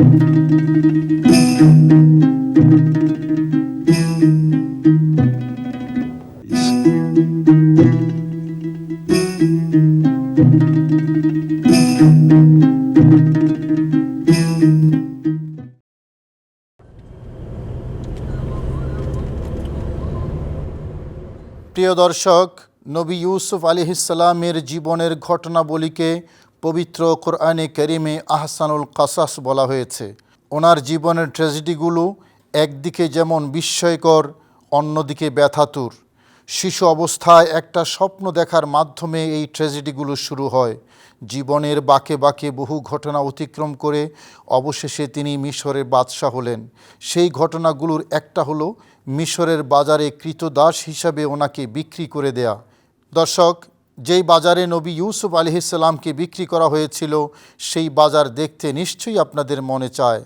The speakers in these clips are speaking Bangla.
প্রিয় দর্শক, নবী ইউসুফ আলাইহিসসালামের জীবনের ঘটনাবলীকে পবিত্র কোরআনে কারিমে আহসানুল কাসাস বলা হয়েছে। ওনার জীবনের ট্র্যাজেডিগুলো একদিকে যেমন বিস্ময়কর, অন্যদিকে ব্যথাতুর। শিশু অবস্থায় একটা স্বপ্ন দেখার মাধ্যমে এই ট্র্যাজেডিগুলো শুরু হয়। জীবনের বাঁকে বাঁকে বহু ঘটনা অতিক্রম করে অবশেষে তিনি মিশরের বাদশাহ হলেন। সেই ঘটনাগুলোর একটা হলো মিশরের বাজারে ক্রীতদাস হিসাবে ওনাকে বিক্রি করে দেয়া। দর্শক, যেই বাজারে নবী ইউসুফ আলাইহিসসালামকে বিক্রি করা হয়েছিল, সেই বাজার দেখতে নিশ্চয়ই আপনাদের মনে চায়।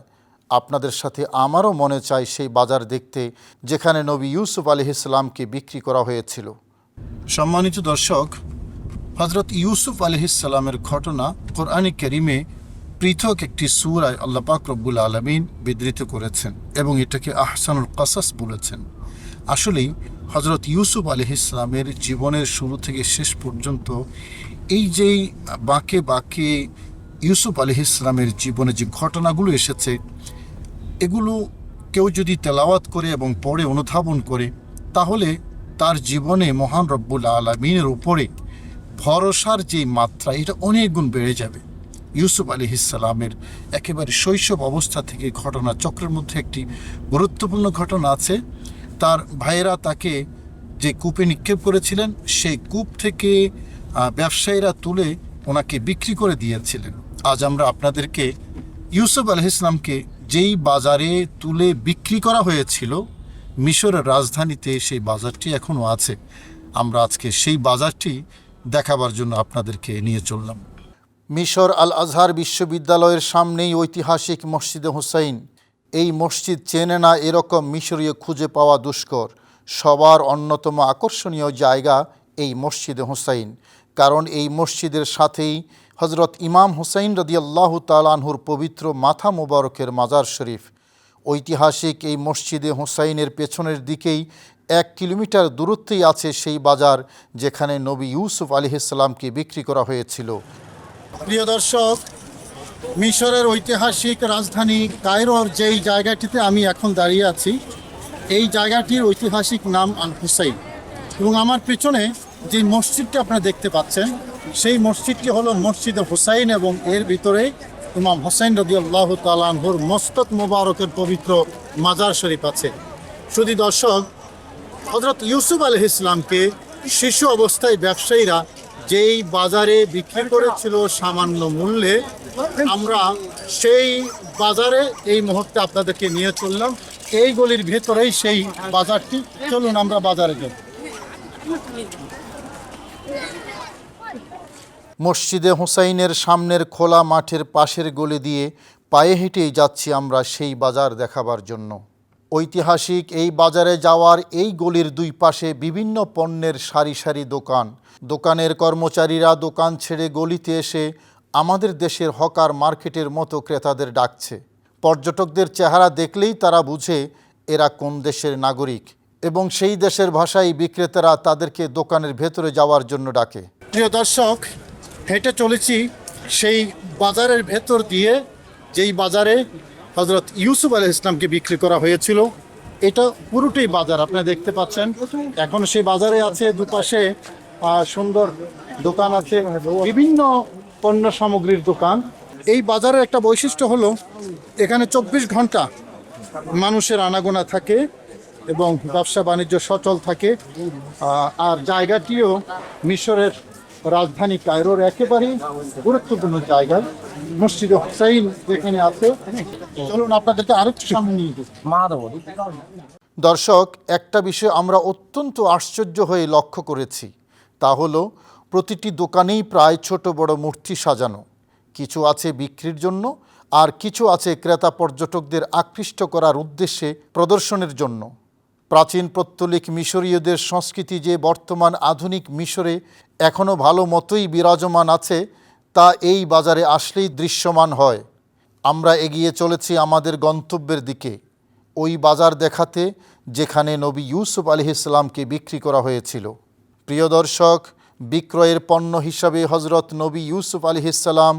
আপনাদের সাথে আমারও মনে চায় সেই বাজার দেখতে, যেখানে নবী ইউসুফ আলাইহিসসালামকে বিক্রি করা হয়েছিল। সম্মানিত দর্শক, হযরত ইউসুফ আলাইহিসসালামের ঘটনা কোরআনে কারিমে পৃথক একটি সূরায় আল্লাহ পাক রব্বুল আলামিন বিধৃত করেছেন এবং এটাকে আহসানুল কাসাস বলেছেন। আসলেই হযরত ইউসুফ আলাইহিসসালামের জীবনের শুরু থেকে শেষ পর্যন্ত এই যেই বাঁকে বাঁকে ইউসুফ আলাইহিসসালামের জীবনে যে ঘটনাগুলো এসেছে, এগুলো কেউ যদি তেলাওয়াত করে এবং পড়ে অনুধাবন করে, তাহলে তার জীবনে মহান রব্বুল আলামিনের উপরে ভরসার যে মাত্রা, এটা অনেক গুণ বেড়ে যাবে। ইউসুফ আলাইহিসসালামের একেবারে শৈশব অবস্থা থেকে ঘটনা চক্রের মধ্যে একটি গুরুত্বপূর্ণ ঘটনা আছে। তার ভাইয়েরা তাকে যে কূপে নিক্ষেপ করেছিলেন, সেই কূপ থেকে ব্যবসায়ীরা তুলে ওনাকে বিক্রি করে দিয়েছিলেন। আজ আমরা আপনাদেরকে ইউসুফ আলাইহিসসালামকে যেই বাজারে তুলে বিক্রি করা হয়েছিল, মিশরের রাজধানীতে সেই বাজারটি এখনও আছে। আমরা আজকে সেই বাজারটি দেখাবার জন্য আপনাদেরকে নিয়ে চললাম। মিশর আল আজহার বিশ্ববিদ্যালয়ের সামনেই ঐতিহাসিক মসজিদে হুসাইন। এই মসজিদ চেনে না এরকম মিশরীয় খুঁজে পাওয়া দুষ্কর। সবার অন্যতম আকর্ষণীয় জায়গা এই মসজিদে হুসাইন, কারণ এই মসজিদের সাথেই হজরত ইমাম হুসাইন রাদিয়াল্লাহু তাআলা আনহুর পবিত্র মাথা মোবারকের মাজার শরীফ। ঐতিহাসিক এই মসজিদে হুসাইনের পেছনের দিকেই 1 কিলোমিটার দূরত্বেই আছে সেই বাজার যেখানে নবী ইউসুফ আলাইহিসসালামকে বিক্রি করা হয়েছিল। প্রিয় দর্শক, মিশরের ঐতিহাসিক রাজধানী কায়রোর যেই জায়গাটিতে আমি এখন দাঁড়িয়ে আছি, এই জায়গাটির ঐতিহাসিক নাম আল হুসাইন। এবং আমার পেছনে যে মসজিদটি আপনারা দেখতে পাচ্ছেন, সেই মসজিদটি হলো মসজিদে হুসাইন এবং এর ভিতরে ইমাম হুসাইন রাদিয়াল্লাহু তাআলা আনহুর মস্তক মোবারকের পবিত্র মাজার শরীফ আছে। শুধু দর্শক, হযরত ইউসুফ আলাইহিসসালামকে শিশু অবস্থায় ব্যবসায়ীরা যেই বাজারে বিক্রি করেছিল সামান্য মূল্যে, আমরা সেই বাজারে এই মুহূর্তে আপনাদেরকে নিয়ে চললাম। এই গলির ভেতরেই সেই বাজারটি। চলুন আমরা বাজারে যাই। মসজিদে হুসাইনের সামনের খোলা মাঠের পাশের গলি দিয়ে পায়ে হেঁটেই যাচ্ছি আমরা সেই বাজার দেখাবার জন্য। ঐতিহাসিক এই বাজারে যাওয়ার এই গলির দুই পাশে বিভিন্ন পণ্যের সারি সারি দোকান। দোকানের কর্মচারীরা দোকান ছেড়ে গলিতে এসে আমাদের দেশের হকার মার্কেটের মতো ক্রেতাদের ডাকছে। পর্যটকদের চেহারা দেখলেই তারা বুঝে এরা কোন দেশের নাগরিক, এবং সেই দেশের ভাষায় বিক্রেতারা তাদেরকে দোকানের ভেতরে যাওয়ার জন্য ডাকে। প্রিয় দর্শক, হেঁটে চলেছি সেই বাজারের ভেতর দিয়ে, যেই বাজারে হযরত ইউসুফ আলাইহিসসালামকে বিক্রি করা হয়েছিল। এটা পুরোটাই বাজার আপনারা দেখতে পাচ্ছেন। এখন সেই বাজারে আছে দুপাশে সুন্দর দোকান আছে, বিভিন্ন পণ্য সামগ্রীর দোকান। এই বাজারের একটা বৈশিষ্ট্য হলো এখানে 24 ঘন্টা মানুষের আনাগোনা থাকে এবং ব্যবসা বাণিজ্য সচল থাকে। আর জায়গাটিও মিশরের রাজধানী কায়রোর একেবারেই গুরুত্বপূর্ণ জায়গা। মসজিদে হুসাইন যেখানে আছে, চলুন আপনাদেরকে আরেকটু সামনে নিয়ে যাই। দর্শক, একটা বিষয় আমরা অত্যন্ত আশ্চর্য হয়ে লক্ষ্য করেছি, তা হলো প্রতিটি দোকানেই প্রায় ছোট বড় মূর্তি সাজানো। কিছু আছে বিক্রির জন্য, আর কিছু আছে ক্রেতা পর্যটকদের আকৃষ্ট করার উদ্দেশ্যে প্রদর্শনের জন্য। প্রাচীন পৌত্তলিক মিশরীয়দের সংস্কৃতি যে বর্তমান আধুনিক মিশরে এখনও ভালো মতোই বিরাজমান আছে, তা এই বাজারে আসলেই দৃশ্যমান হয়। আমরা এগিয়ে চলেছি আমাদের গন্তব্যের দিকে, ওই বাজার দেখাতে যেখানে নবী ইউসুফ আলাইহিসসালামকে বিক্রি করা হয়েছিল। প্রিয় দর্শক, বিক্রয়ের পণ্য হিসাবে হজরত নবী ইউসুফ আলাইহিসসালাম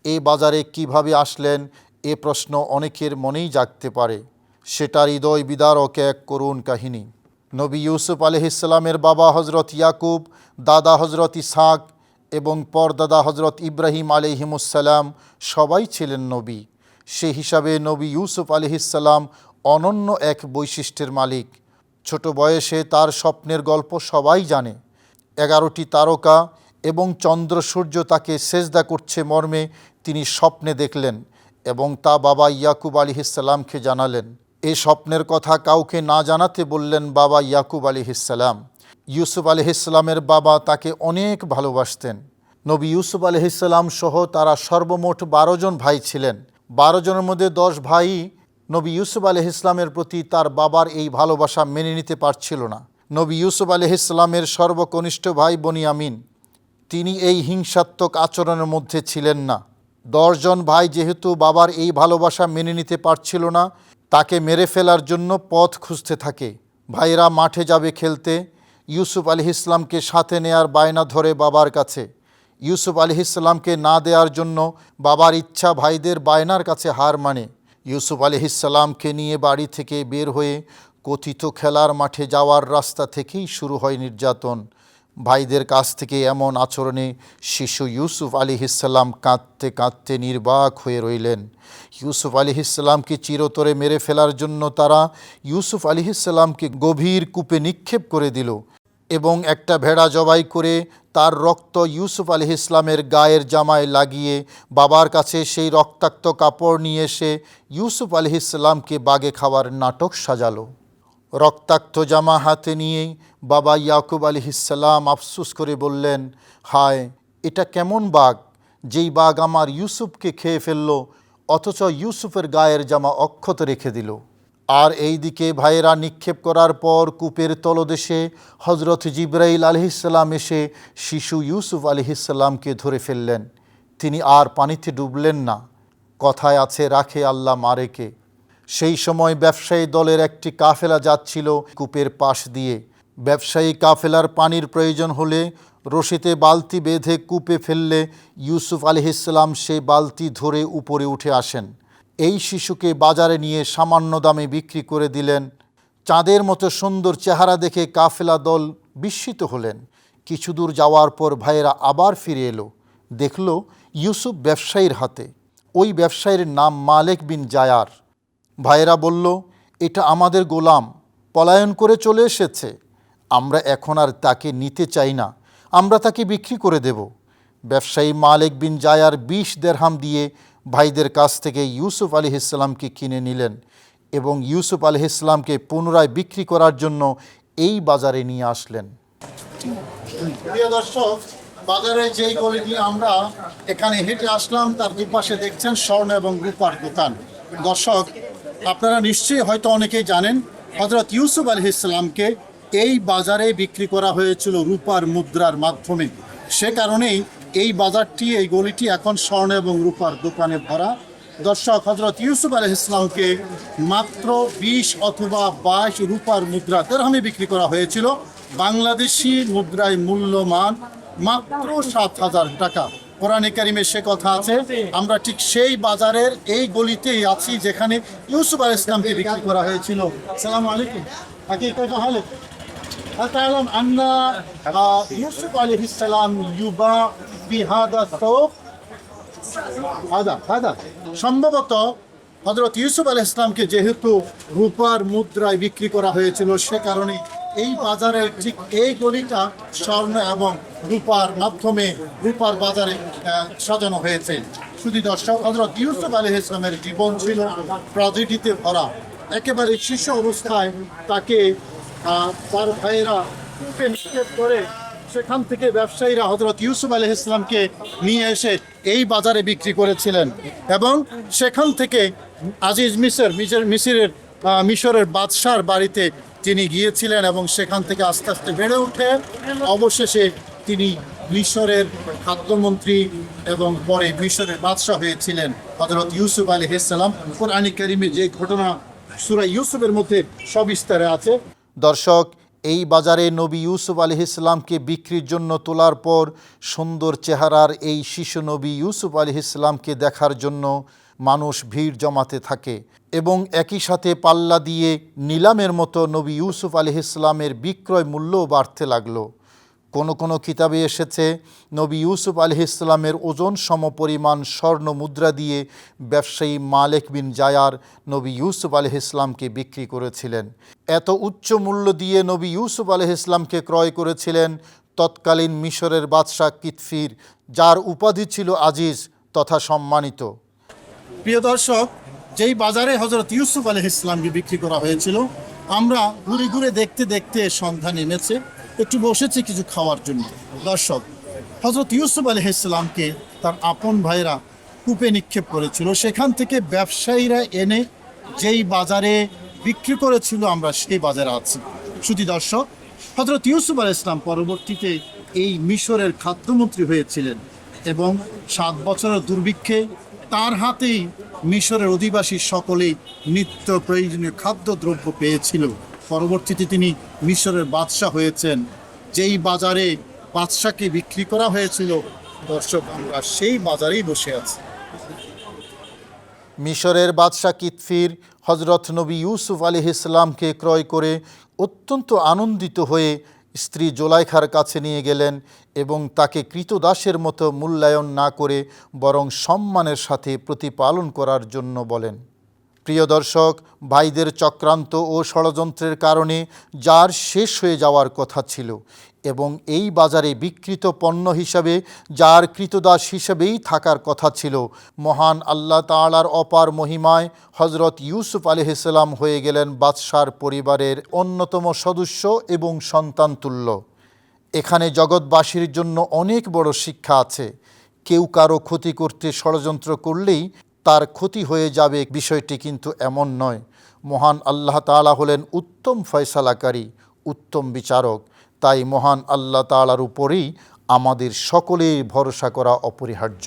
এ বাজারে কিভাবে আসলেন, এ প্রশ্ন অনেকের মনেই জাগতে পারে। সেটার হৃদয় বিদারক এক করুণ কাহিনী। নবী ইউসুফ আলাইহিসসালামের বাবা হজরত ইয়াকুব, দাদা হজরত ইসহাক এবং পরদাদা হজরত ইব্রাহিম আলাইহিমুসসালাম সবাই ছিলেন নবী। সে হিসাবে নবী ইউসুফ আলাইহিসসালাম অনন্য এক বৈশিষ্ট্যের মালিক। ছোট বয়সে তার স্বপ্নের গল্প সবাই জানে। 11টি তারকা এবং চন্দ্র সূর্য তাকে সেজদা করছে মর্মে তিনি স্বপ্নে দেখলেন এবং তা বাবা ইয়াকুব আলাইহিসসালামকে জানালেন। এই স্বপ্নের কথা কাউকে না জানাতে বললেন বাবা ইয়াকুব আলাইহিসসালাম। ইউসুফ আলাইহিসসালামের বাবা তাকে অনেক ভালোবাসতেন। নবী ইউসুফ আলাইহিসসালাম সহ তারা সর্বমোট 12 জন ভাই ছিলেন। 12 জনের মধ্যে 10 ভাই নবী ইউসুফ আলাইহিসসালামের প্রতি তার বাবার এই ভালোবাসা মেনে নিতে পারছিল না। নবী ইউসুফ আলাইহিসসালামের সর্বকনিষ্ঠ ভাই বনিয়ামিন, তিনি এই হিংসাত্মক আচরণের মধ্যে ছিলেন না। 10 জন ভাই যেহেতু বাবার এই ভালোবাসা মেনে নিতে পারছিল না, তাকে মেরে ফেলার জন্য পথ খুঁজতে থাকে। ভাইরা মাঠে যাবে খেলতে, ইউসুফ আলাইহিসসালামকে সাথে নেয়ার বায়না ধরে বাবার কাছে। ইউসুফ আলাইহিসসালামকে না দেওয়ার জন্য বাবার ইচ্ছা ভাইদের বায়নার কাছে হার মানে। ইউসুফ আলাইহিসসালামকে নিয়ে বাড়ি থেকে বের হয়ে কথিত খেলার মাঠে যাওয়ার রাস্তা থেকেই শুরু হয় নির্যাতন। ভাইদের কাছ থেকে এমন আচরণে শিশু ইউসুফ আলাইহিসসালাম কাঁদতে কাঁদতে নির্বাক হয়ে রইলেন। ইউসুফ আলাইহিসসালামকে চিরতরে মেরে ফেলার জন্য তারা ইউসুফ আলাইহিসসালামকে গভীর কূপে নিক্ষেপ করে দিল এবং একটা ভেড়া জবাই করে তার রক্ত ইউসুফ আলাইহিসসালামের গায়ের জামায় লাগিয়ে বাবার কাছে সেই রক্তাক্ত কাপড় নিয়ে এসে ইউসুফ আলাইহিসসালামকে বাগে খাওয়ার নাটক সাজালো। রক্তাক্ত জামা হাতে নিয়ে বাবা ইয়াকুব আলাইহিসসালাম আফসোস করে বললেন, হায়, এটা কেমন বাঘ, যেই বাঘ আমার ইউসুফকে খেয়ে ফেলল অথচ ইউসুফের গায়ের জামা অক্ষত রেখে দিল। আর এই দিকে ভাইয়েরা নিক্ষেপ করার পর কূপের তলদেশে হজরত জিবরাইল আলাইহিসসালাম এসে শিশু ইউসুফ আলাইহিসসালামকে ধরে ফেললেন। তিনি আর পানিতে ডুবলেন না। কথায় আছে, রাখে আল্লাহ মারেকে। সেই সময় ব্যবসায়ী দলের একটি কাফেলা যাচ্ছিল কূপের পাশ দিয়ে। ব্যবসায়ী কাফেলার পানির প্রয়োজন হলে রশিতে বালতি বেঁধে কূপে ফেললে ইউসুফ আলাইহিসসালাম সেই বালতি ধরে উপরে উঠে আসেন। এই শিশুকে বাজারে নিয়ে সামান্য দামে বিক্রি করে দিলেন। চাঁদের মতো সুন্দর চেহারা দেখে কাফেলা দল বিস্মিত হলেন। কিছু দূর যাওয়ার পর ভাইয়েরা আবার ফিরে এলো, দেখল ইউসুফ ব্যবসায়ীর হাতে। ওই ব্যবসায়ীর নাম মালেক বিন জায়ার। ভাইয়েরা বলল, এটা আমাদের গোলাম, পলায়ন করে চলে এসেছে। আমরা এখন আর তাকে নিতে চাই না, আমরা তাকে বিক্রি করে দেব। ব্যবসায়ী মালেক বিন জায়ার 20 দিরহাম দিয়ে ভাইদের কাছ থেকে ইউসুফ আলাইহিসসালামকে কিনে নিলেন এবং ইউসুফ আলাইহিসসালামকে পুনরায় বিক্রি করার জন্য এই বাজারে নিয়ে আসলেন। প্রিয় দর্শক, বাজারে যেই গলিটি আমরা এখানে হেঁটে আসলাম তার দুপাশে দেখছেন স্বর্ণ এবং রূপার দোকান। দর্শক, আপনারা নিশ্চয়ই হয়তো অনেকেই জানেন হযরত ইউসুফ আলাইহিসসালামকে এই বাজারে বিক্রি করা হয়েছিল রূপার মুদ্রার মাধ্যমে। সে কারণেই এই বাজারটি, এই গলিটি এখন স্বর্ণ এবং রূপার দোকানে ভরা। দর্শক, হযরত ইউসুফ আলাইহিসসালামকে মাত্র 20 অথবা 22 রূপার মুদ্রা দিরহামে বিক্রি করা হয়েছিল। বাংলাদেশি মুদ্রায় মূল্যমান মাত্র 7,000 টাকা। কোরআনে কারিমে সে কথা আছে। আমরা ঠিক সেই বাজারের এই গলিতেই আছি যেখানে ইউসুফ আলাইহিসসালামকে বিক্রি করা হয়েছিল। আসসালামু আলাইকুম। হাকিকাত হালে أتعلم أن يوسف عليه السلام يباع بهذا الثوب؟ هذا সম্ভবত হযরত ইউসুফ আলাইহিস সালামকে যেহেতু রূপার মুদ্রায় বিক্রি করা হয়েছিল, সে কারণে এই বাজারের ঠিক এই গলিটা স্বর্ণ এবং রূপার মাধ্যমে রূপার বাজারে সাজানো হয়েছে। শুধু দর্শক, হযরত ইউসুফ আলাইহিস সালামের জীবন ছিল ট্র্যাজেডিতে ভরা। একেবারে শিশু অবস্থায় তাকে তার ভাইয়েরা কূপে নিক্ষেপ করে সেখান থেকে ব্যবসায়ীরা হযরত ইউসুফ আলাইহিস সালামকে নিয়ে এসে এই বাজারে বিক্রি করেছিলেন এবং সেখান থেকে আজিজ মিশরের বাদশার বাড়িতে তিনি গিয়েছিলেন এবং সেখান থেকে আস্তে আস্তে বেড়ে উঠে অবশেষে তিনি মিশরের খাদ্যমন্ত্রী এবং পরে মিশরের বাদশাহ হয়েছিলেন হযরত ইউসুফ আলাইহিস সালাম। কোরআনে কারিমে যে ঘটনা সূরা ইউসুফের মধ্যে সবিস্তারে আছে। দর্শক, এই বাজারে নবী ইউসুফ আলাইহিস সালামকে বিক্রির জন্য তোলার পর সুন্দর চেহারার এই শিশু নবী ইউসুফ আলাইহিস সালামকে দেখার জন্য মানুষ ভিড় জমাতে থাকে এবং একই সাথে পাল্লা দিয়ে নিলামের মতো নবী ইউসুফ আলাইহিস সালামের বিক্রয় মূল্যও বাড়তে লাগলো। কোনো কোনো কিতাবে এসেছে নবী ইউসুফ আলাইহিস সালামের ওজন সমপরিমাণ স্বর্ণ মুদ্রা দিয়ে ব্যবসায়ী মালিক বিন জায়ার নবী ইউসুফ আলাইহিস সালামকে বিক্রি করেছিলেন। এত উচ্চ মূল্য দিয়ে নবী ইউসুফ আলাইহিস সালামকে ক্রয় করেছিলেন তৎকালীন মিশরের বাদশাহ কিতফির, যার উপাধি ছিল আজিজ তথা সম্মানিত। প্রিয় দর্শক, যেই বাজারে হযরত ইউসুফ আলাইহিস সালামকে বিক্রি করা হয়েছিল, আমরা ঘুরে ঘুরে দেখতে দেখতে সন্ধান নেমেছে, একটু বসেছি কিছু খাওয়ার জন্য। দর্শক, হযরত ইউসুফ আলাইহিস সালামকে তার আপন ভাইরা কূপে নিক্ষেপ করেছিল, সেখান থেকে ব্যবসায়ীরা এনে যেই বাজারে বিক্রি করেছিল আমরা সেই বাজারে আছি। শুধু দর্শক, হযরত ইউসুফ আলাইহিস সালাম পরবর্তীতে এই মিশরের খাদ্যমন্ত্রী হয়েছিলেন এবং 7 বছরের দুর্ভিক্ষে তার হাতেই মিশরের অধিবাসী সকলেই নিত্য প্রয়োজনীয় খাদ্যদ্রব্য পেয়েছিল। পরবর্তীতে তিনি মিশরের বাদশাহ হয়েছেন। যেই বাজারে বাদশাকে বিক্রি করা হয়েছিল, দর্শক আমরা সেই বাজারেই বসে আছি। মিশরের বাদশাহ কিতফির হযরত নবী ইউসুফ আলাইহিস সালামকে ক্রয় করে অত্যন্ত আনন্দিত হয়ে স্ত্রী জোলাইখার কাছে নিয়ে গেলেন এবং তাকে কৃতদাসের মতো মূল্যায়ন না করে বরং সম্মানের সাথে প্রতিপালন করার জন্য বলেন। প্রিয় দর্শক, ভাইদের চক্রান্ত ও ষড়যন্ত্রের কারণে যার শেষ হয়ে যাওয়ার কথা ছিল এবং এই বাজারে বিক্রিত পণ্য হিসাবে যার কৃতদাস হিসেবেই থাকার কথা ছিল, মহান আল্লাহ তাআলার অপার মহিমায় হযরত ইউসুফ আলাইহিস সালাম হয়ে গেলেন বাদশার পরিবারের অন্যতম সদস্য এবং সন্তানতুল্য। এখানে জগৎবাসীর জন্য অনেক বড় শিক্ষা আছে। কেউ কারো ক্ষতি করতে ষড়যন্ত্র করলেই তার ক্ষতি হয়ে যাবে, বিষয়টি কিন্তু এমন নয়। মহান আল্লাহ তাআলা হলেন উত্তম ফয়সালাকারী, উত্তম বিচারক। তাই মহান আল্লাহ তাআলার উপরেই আমাদের সকলের ভরসা করা অপরিহার্য।